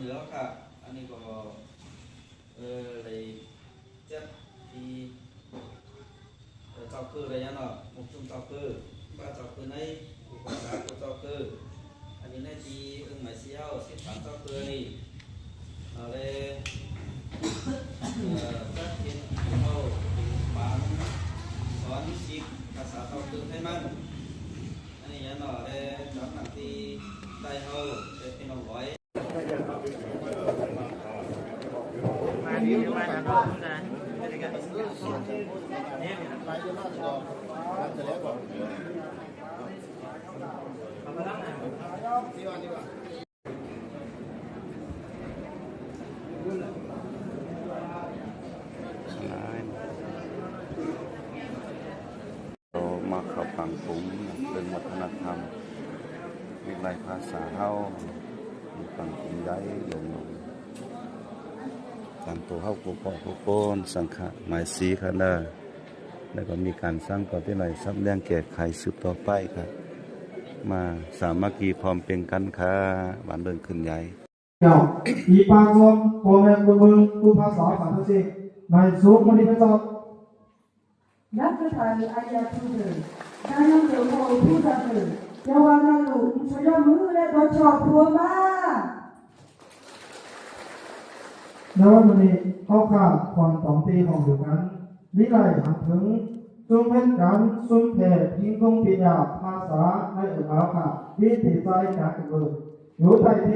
เหนือค่ะอันนี้ก็เลยเจ็บที่เจ้าคืออะไรเนาะมุกจุ่มเจ้าคือว่าเจ้าคือในอุปสรรคเจ้าคืออันนี้ในที่หมายเสี้ยวเสียงเจ้าคือนี่เลยก็เห็นเขาฟังสอนสิกภาษาเจ้าคือให้มันอันนี้เนาะเลยสำหรับที่ได้เขาเป็นน้องร้อยมาดีมาทำร่วมนะในการเนี่ยไปจะมาต่อจะแล้วบอกทำมาแล้วนะที่ว่าเรามาเข้าฟังผมเป็นวัฒนธรรมมีหลายภาษาเฮามีฟังผมได้ลงการตัวเฮาผู้ปกผู้ปนสังฆะหมายสีค่ะเด้อแล้วก็มีการสร้างต่อที่ไหนซับเรื่องแก้ไขสืบต่อไปครับมาสามัคคีพร้อมเป็นกันค่ะบ้านเดินขึ้นใหญ่เจ้าอีปางลมโอเมนบุญมือผู้ภาษาสันติในสูงมันนี้เป็นต้นนักทานอายาทุเดนายกเดือดร้อนผู้จัดเดือดเยาวนาลูกชยมือและตัวชอบทัวมาในวันนี้เข้าข่าวความสองตีของอยู่กันวิไลหันถึงซุ้มเพชรกันซุ้มเพชรพิงคงปิญญาภาษาในอุบาค่ะวิถีใจจากเกิดอยู่ใต้ที่